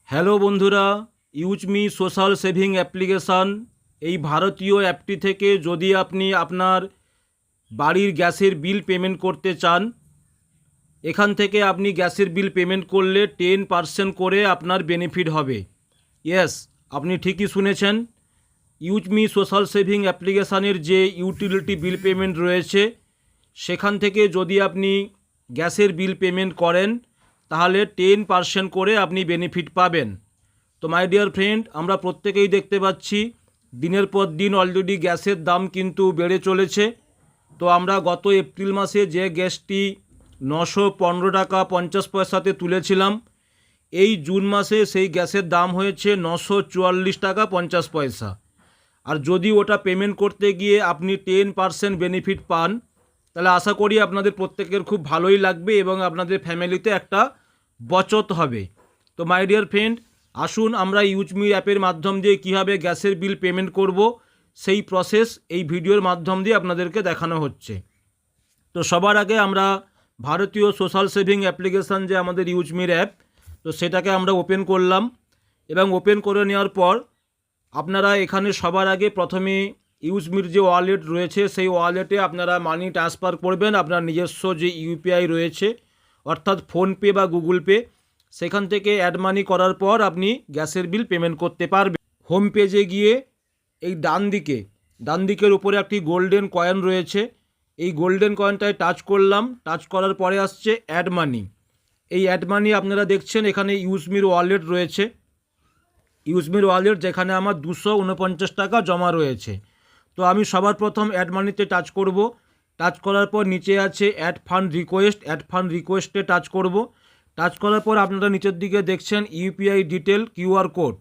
Hello বন্ধুরা, ইউজমি social saving application এই ভারতীয় অ্যাপটি থেকে যদি আপনি আপনার বাড়ির গ্যাসের বিল পেমেন্ট করতে চান, এখান থেকে আপনি গ্যাসের বিল পেমেন্ট করলে 10% করে আপনার বেনিফিট হবে। ইয়েস, আপনি ঠিকই শুনেছেন। ইউজমি সোশ্যাল সেভিং অ্যাপ্লিকেশানের যে ইউটিলিটি বিল পেমেন্ট রয়েছে, সেখান থেকে যদি আপনি গ্যাসের বিল পেমেন্ট করেন তাহলে 10% করে আপনি বেনিফিট পাবেন। তো মাই ডিয়ার ফ্রেন্ড, আমরা প্রত্যেকেই দেখতে পাচ্ছি দিনের পর দিন অলরেডি গ্যাসের দাম কিন্তু বেড়ে চলেছে। তো আমরা গত এপ্রিল মাসে যে গ্যাসটি 915 টাকা 50 পয়সাতে তুলেছিলাম, এই জুন মাসে সেই গ্যাসের দাম হয়েছে 944 টাকা 50 পয়সা। আর যদি ওটা পেমেন্ট করতে গিয়ে আপনি 10% বেনিফিট পান, তাহলে আশা করি আপনাদের প্রত্যেকের খুব ভালোই লাগবে এবং আপনাদের ফ্যামিলিতে একটা বচত হবে। তো মাই ডিয়ার ফ্রেন্ড, আসুন আমরা ইউজমি অ্যাপের মাধ্যম দিয়ে কীভাবে গ্যাসের বিল পেমেন্ট করব সেই প্রসেস এই ভিডিওর মাধ্যম দিয়ে আপনাদেরকে দেখানো হচ্ছে। তো সবার আগে আমরা ভারতীয় সোশ্যাল সেভিং অ্যাপ্লিকেশান যে আমাদের ইউজমির অ্যাপ, তো সেটাকে আমরা ওপেন করলাম এবং ওপেন করে নেওয়ার পর আপনারা এখানে সবার আগে প্রথমে ইউজমির যে ওয়ালেট রয়েছে সেই ওয়ালেটে আপনারা মানি ট্রান্সফার করবেন আপনার নিজস্ব যে ইউপিআই রয়েছে, অর্থাৎ ফোনপে বা গুগল পে। সেখান থেকে অ্যাড মানি করার পর আপনি গ্যাসের বিল পেমেন্ট করতে পারবেন। হোম পেজে গিয়ে এই ডান দিকের উপরে একটি গোল্ডেন কয়েন রয়েছে, এই গোল্ডেন কয়েনটায় টাচ করলাম। টাচ করার পরে আসছে অ্যাড মানি। এই অ্যাড মানি আপনারা দেখছেন এখানে ইউজমির ওয়ালেট রয়েছে, ইউজমির ওয়ালেট যেখানে আমার 249 টাকা জমা রয়েছে। তো আমি সবার প্রথম অ্যাড মানিতে টাচ করব। টাচ করার পর নিচে আছে অ্যাড ফান্ড রিকোয়েস্টে টাচ করব। টাচ করার পর আপনারা নিচের দিকে দেখছেন ইউপিআই ডিটেল কিউআর কোড।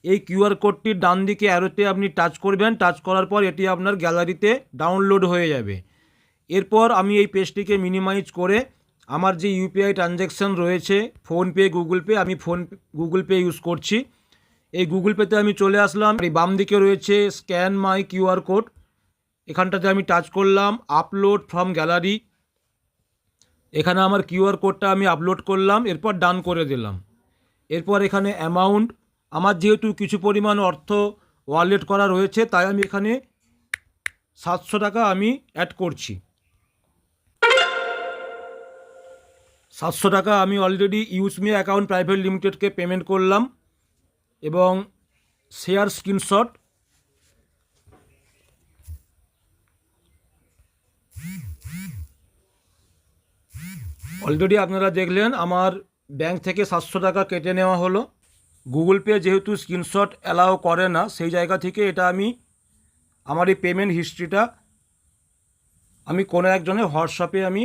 এই কিউআর কোডটির ডান দিকে অ্যারোতে আপনি টাচ করবেন। টাচ করার পর এটি আপনার গ্যালারিতে ডাউনলোড হয়ে যাবে। এরপর আমি এই পেজটিকে মিনিমাইজ করে আমার যে ইউপিআই ট্রানজ্যাকশান রয়েছে ফোনপে গুগল পে, আমি গুগল পে ইউজ করছি। এই গুগল পেতে আমি চলে আসলাম। এই বাম দিকে রয়েছে স্ক্যান মাই কিউআর কোড, এখানটাতে আমি টাচ করলাম। আপলোড ফ্রম গ্যালারি, এখানে আমার কিউআর কোডটা আমি আপলোড করলাম, এরপর ডান করে দিলাম। এরপর এখানে অ্যামাউন্ট, আমার যেহেতু কিছু পরিমাণ অর্থ ওয়ালেট করা রয়েছে তাই আমি এখানে 700 টাকা আমি অ্যাড করছি। 700 টাকা আমি অলরেডি ইউজমি অ্যাকাউন্ট প্রাইভেট লিমিটেডকে পেমেন্ট করলাম এবং শেয়ার স্ক্রিনশট। অলরেডি আপনারা দেখলেন আমার ব্যাংক থেকে 700 টাকা কেটে নেওয়া হলো। গুগল পে যেহেতু স্ক্রিনশট অ্যালাউ করে না, সেই জায়গা থেকে এটা আমি আমার এই পেমেন্ট হিস্ট্রিটা আমি কোনো একজনের হোয়াটসঅ্যাপে আমি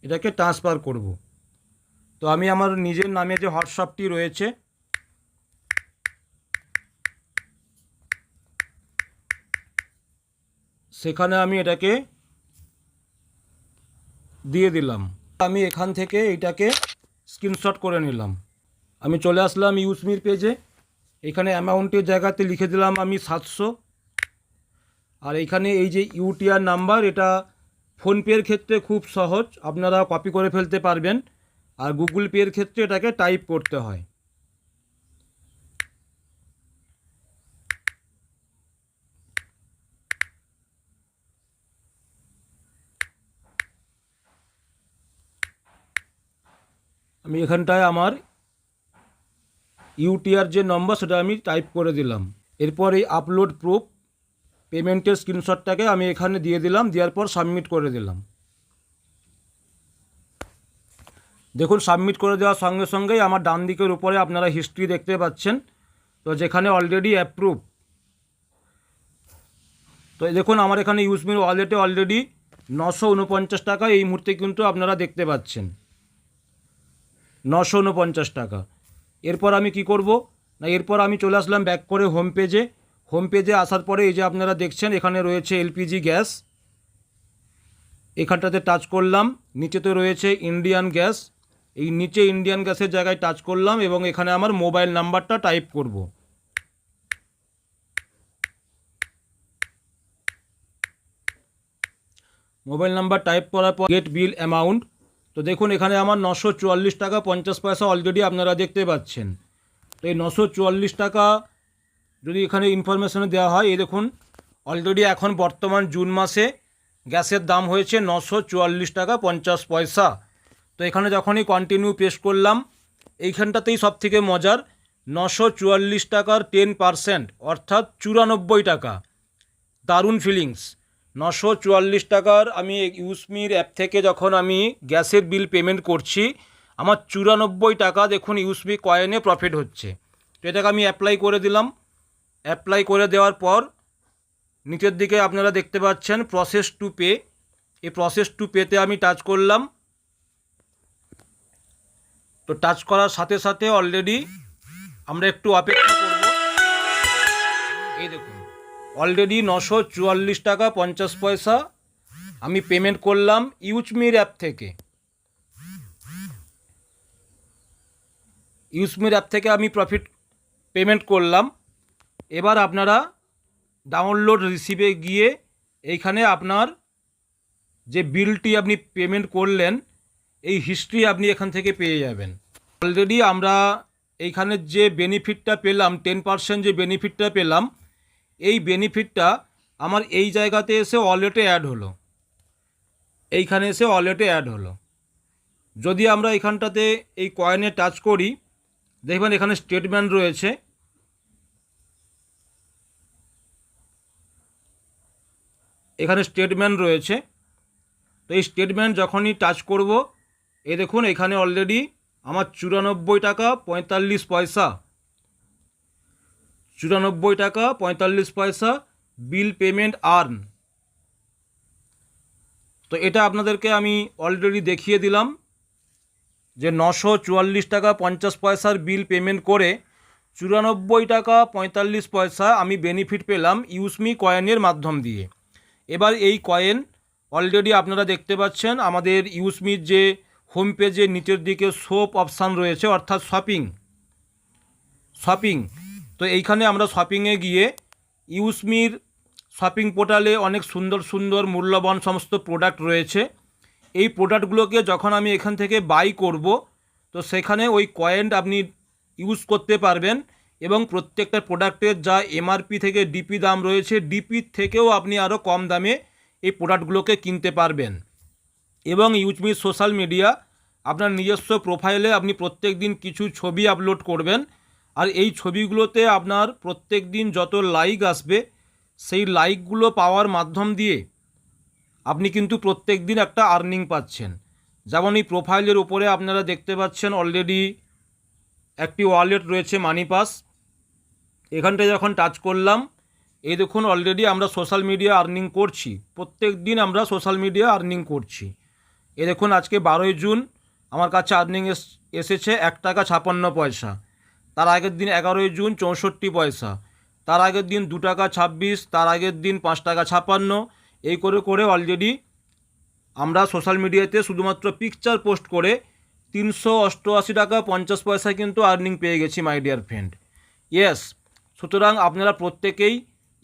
এটাকে ট্রান্সফার করব। তো আমি আমার নিজের নামে যে হোয়াটসঅ্যাপটি রয়েছে সেখানে আমি এটাকে দিয়ে দিলাম। আমি এখান থেকে এটাকে স্ক্রিনশট করে নিলাম। আমি চলে আসলাম ইউজমির পেজে। এখানে অ্যামাউন্টের জায়গাতে লিখে দিলাম আমি 700। আর এখানে এই যে ইউটিআর নাম্বার, এটা ফোনপের ক্ষেত্রে খুব সহজ, আপনারা কপি করে ফেলতে পারবেন। আর গুগল পের ক্ষেত্রে এটাকে টাইপ করতে হয়। আমি এখানটায় আমার ইউটিআর যে নম্বর সেটা আমি টাইপ করে দিলাম। এরপর এই আপলোড প্রুফ পেমেন্টের স্ক্রিনশটটাকে আমি এখানে দিয়ে দিলাম, দেওয়ার পর সাবমিট করে দিলাম। দেখুন, সাবমিট করে দেওয়ার সঙ্গে সঙ্গেই আমার ডান দিকের উপরে আপনারা হিস্ট্রি দেখতে পাচ্ছেন, তো যেখানে অলরেডি অ্যাপ্রুভ। তো দেখুন আমার এখানে ইউজমির ওয়ালেটে অলরেডি 949 টাকা এই মুহূর্তে কিন্তু আপনারা দেখতে পাচ্ছেন, 949 টাকা। এরপর আমি কি করব না, এরপর আমি চলে আসলাম ব্যাক করে হোম পেজে। হোম পেজে আসার পরে এই যে আপনারা দেখছেন এখানে রয়েছে এলপিজি গ্যাস, এখানটাতে টাচ করলাম। নিচেতে রয়েছে ইন্ডিয়ান গ্যাস, এই নিচে ইন্ডিয়ান গ্যাসের জায়গায় টাচ করলাম এবং এখানে আমার মোবাইল নাম্বারটা টাইপ করব। মোবাইল নাম্বার টাইপ করার পর গেট বিল অ্যামাউন্ট, তো দেখুন এখানে আমার 944 টাকা 50 পয়সা অলরেডি আপনারা দেখতে পাচ্ছেন। তো এই 944 টাকা যদি এখানে ইনফরমেশনে দেওয়া হয়, এই দেখুন অলরেডি এখন বর্তমান জুন মাসে গ্যাসের দাম হয়েছে 944 টাকা 50 পয়সা। তো এখানে যখনই কন্টিনিউ প্রেস করলাম, এইখানটাতেই সব থেকে মজার 944 টাকার 10% অর্থাৎ 94 টাকা। দারুণ ফিলিংস। 944 টাকার আমি ইউসমির অ্যাপ থেকে যখন আমি গ্যাসের বিল পেমেন্ট করছি, আমার 94 টাকা দেখুন ইউসমি কয়েনে প্রফিট হচ্ছে। তো এটাকে আমি অ্যাপ্লাই করে দিলাম। অ্যাপ্লাই করে দেওয়ার পর নিচের দিকে আপনারা দেখতে পাচ্ছেন প্রসেস টু পে। এই প্রসেস টু পেতে আমি টাচ করলাম। তো টাচ করার সাথে সাথে অলরেডি আমরা একটু অপেক্ষা করব। এই দেখুন অলরেডি 944 টাকা 50 পয়সা আমি পেমেন্ট করলাম ইউজমির অ্যাপ থেকে। ইউজমির অ্যাপ থেকে আমি প্রফিট পেমেন্ট করলাম। এবার আপনারা ডাউনলোড রিসিভে গিয়ে এইখানে আপনার যে বিলটি আপনি পেমেন্ট করলেন এই হিস্ট্রি আপনি এখান থেকে পেয়ে যাবেন। অলরেডি আমরা এইখানে যে বেনিফিটটা পেলাম 10% যে বেনিফিটটা পেলাম, এই বেনিফিটটা আমার এই জায়গাতে এসে ওয়ালেটে অ্যাড হলো। এইখানে এসে ওয়ালেটে অ্যাড হলো। যদি আমরা এখানটাতে এই কয়েনে টাচ করি, দেখবেন এখানে স্টেটমেন্ট রয়েছে। এখানে স্টেটমেন্ট রয়েছে। তো এই স্টেটমেন্ট যখনই টাচ করব, এই দেখুন এখানে অলরেডি আমার 94 টাকা 45 পয়সা 94 টাকা 45 পয়সা বিল পেমেন্ট আর্ন। তো এটা আপনাদেরকে আমি অলরেডি দেখিয়ে দিলাম যে 944 টাকা 50 পয়সার বিল পেমেন্ট করে 94 টাকা 45 পয়সা আমি বেনিফিট পেলাম ইউসমি কয়েনের মাধ্যম দিয়ে। এবার এই কয়েন অলরেডি আপনারা দেখতে পাচ্ছেন আমাদের ইউসমির যে হোম পেজের নিচের দিকে শপ অপশান রয়েছে, অর্থাৎ শপিং। তো এইখানে আমরা শপিংয়ে গিয়ে ইউসমির শপিং পোর্টালে অনেক সুন্দর সুন্দর মূল্যবান সমস্ত প্রোডাক্ট রয়েছে। এই প্রোডাক্টগুলোকে যখন আমি এখান থেকে বাই করব, তো সেখানে ওই কয়েন আপনি ইউজ করতে পারবেন এবং প্রত্যেকটা প্রোডাক্টের যা এমআরপি থেকে ডিপি দাম রয়েছে, ডিপির থেকেও আপনি আরও কম দামে এই প্রোডাক্টগুলোকে কিনতে পারবেন। এবং ইউজমির সোশ্যাল মিডিয়া আপনার নিজস্ব প্রোফাইলে আপনি প্রত্যেক দিন কিছু ছবি আপলোড করবেন, আর এই ছবিগুলোতে আপনার প্রত্যেক দিন যত লাইক আসবে, সেই লাইকগুলো পাওয়ার মাধ্যম দিয়ে আপনি কিন্তু প্রত্যেক দিন একটা আর্নিং পাচ্ছেন। যেমন এই প্রোফাইলের উপরে আপনারা দেখতে পাচ্ছেন অলরেডি একটি ওয়ালেট রয়েছে মানিপাস। এখানটায় যখন টাচ করলাম, এই দেখুন অলরেডি আমরা সোশ্যাল মিডিয়া আর্নিং করছি। প্রত্যেক দিন আমরা সোশ্যাল মিডিয়া আর্নিং করছি। এ দেখুন আজকে 12 জুন আমার কাছে আর্নিং এসেছে 1 টাকা 56 পয়সা। তার আগের দিন 11 জুন 64 পয়সা। তার আগের দিন 2 টাকা 26। তার আগের দিন 5 টাকা 56। এই করে করে অলরেডি আমরা সোশ্যাল মিডিয়াতে শুধুমাত্র পিকচার পোস্ট করে 388 টাকা 50 পয়সা কিন্তু আর্নিং পেয়ে গেছি মাই ডিয়ার ফ্রেন্ড। ইয়েস, সুতরাং আপনারা প্রত্যেকেই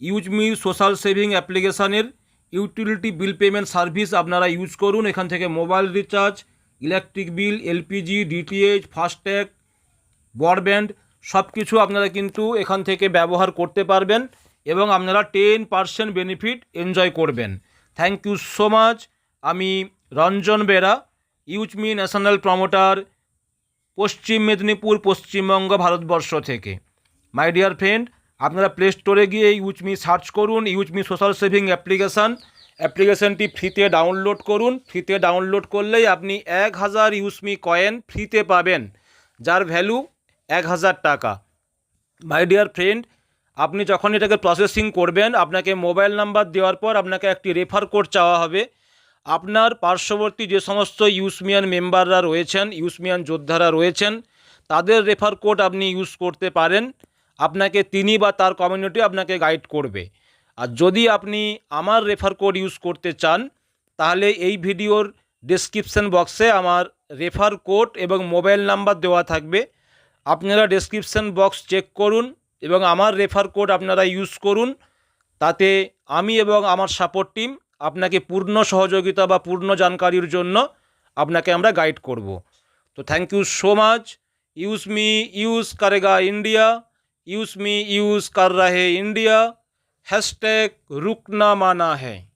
ইউজমি সোশ্যাল সেভিং অ্যাপ্লিকেশানের ইউটিলিটি বিল পেমেন্ট সার্ভিস আপনারা ইউজ করুন। এখান থেকে mobile recharge, electric bill, LPG, DTH, FASTag, broadband সব কিছু আপনারা কিন্তু এখান থেকে ব্যবহার করতে পারবেন এবং আপনারা 10% বেনিফিট এনজয় করবেন। Thank you so much. আমি Ranjan Bera, UseMe national promoter, Paschim Medinipur, Paschimbanga, Bharatvarsha থেকে। মাই ডিয়ার ফ্রেন্ড, আপনারা প্লে স্টোরে গিয়ে ইউজমি সার্চ করুন, ইউজমি সোশ্যাল সেভিং অ্যাপ্লিকেশানটি ফ্রিতে ডাউনলোড করুন। ফ্রিতে ডাউনলোড করলেই আপনি 1000 ইউজমি কয়েন ফ্রিতে পাবেন, যার ভ্যালু 1000 টাকা। মাই ডিয়ার ফ্রেন্ড, আপনি যখন এটাকে প্রসেসিং করবেন, আপনাকে মোবাইল নাম্বার দেওয়ার পর আপনাকে একটি রেফার কোড চাওয়া হবে। আপনার পার্শ্ববর্তী যে সমস্ত ইউসমিয়ান মেম্বাররা রয়েছেন, ইউসমিয়ান যোদ্ধারা রয়েছেন, তাদের রেফার কোড আপনি ইউজ করতে পারেন। আপনাকে তিনি বা তার কমিউনিটি আপনাকে গাইড করবে। আর যদি আপনি আমার রেফার কোড ইউজ করতে চান, তাহলে এই ভিডিওর ডেসক্রিপশন বক্সে আমার রেফার কোড এবং মোবাইল নাম্বার দেওয়া থাকবে। আপনারা ডেসক্রিপশন বক্স চেক করুন এবং আমার রেফার কোড আপনারা ইউজ করুন। তাতে আমি এবং আমার সাপোর্ট টিম আপনাকে পূর্ণ সহযোগিতা বা পূর্ণ জানকারির জন্য আপনাকে আমরা গাইড করব। তো thank you so much. UseMe use करेगा इंडिया, यूज़ मी यूज़ कर रहे इंडिया, हैशटैग रुकना माना है।